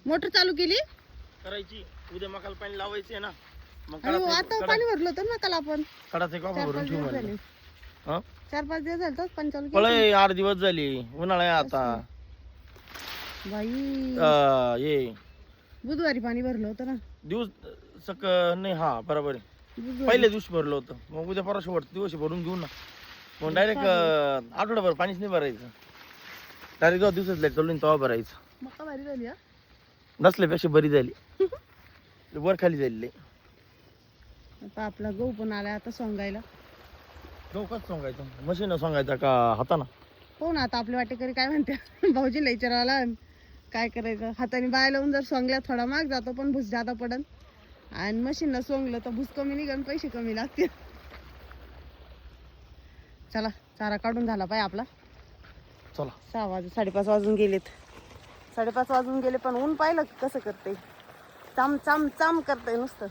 Motor चालू केली करायची उद्या मकाला पाणी लावायचे ना मग अरे हो, आता पाणी भरलं होतं ना काल आपण कडाचे कापा भरून 4-5 ठेवू दिवस म्हणलं. झाले हा 4-5 दिवस झाले तर पाणी चालू केलं पळय 8 दिवस झाले उन्हाळा आहे आता बाई ये बुधवारी पाणी भरलं होतं ना दिवस सक नाही हा बरोबर आहे बुधवारी. पहिल्या दिवशी भरलं होतं मग उद्या परवा शेवट दिवस भरून घेऊ ना मग डायरेक्ट आठवडाभर पाणीच नाही भरायचं डायरेक्ट जेव्हा दिवसाच लाईट चालू तेव्हा भरायचं मका भारी झाली हा नसल्यापेक्षा बरी झाली वर खाली झालेली आता आपला गहू पण आलाय आता सोंगायला चौकात सांगायचं मशीन सांगायचं का हाताना हो ना आता आपल्या वाटेकरी काय म्हणते भाऊजीला विचारायला काय करायचं हाताने बाय लावून जर सोंगल्या थोडा माग जातो पण भूस जादा पडन आणि मशीनला सोंगलं तर भूस कमी निघन पैसे कमी लागतील चला चारा काढून झाला पाय आपला चला 6:05 वाजून गेलेत 5:30 वाजून गेले पण ऊन पाहिलं कसं करते चाम चाम चाम करतंय नुसतं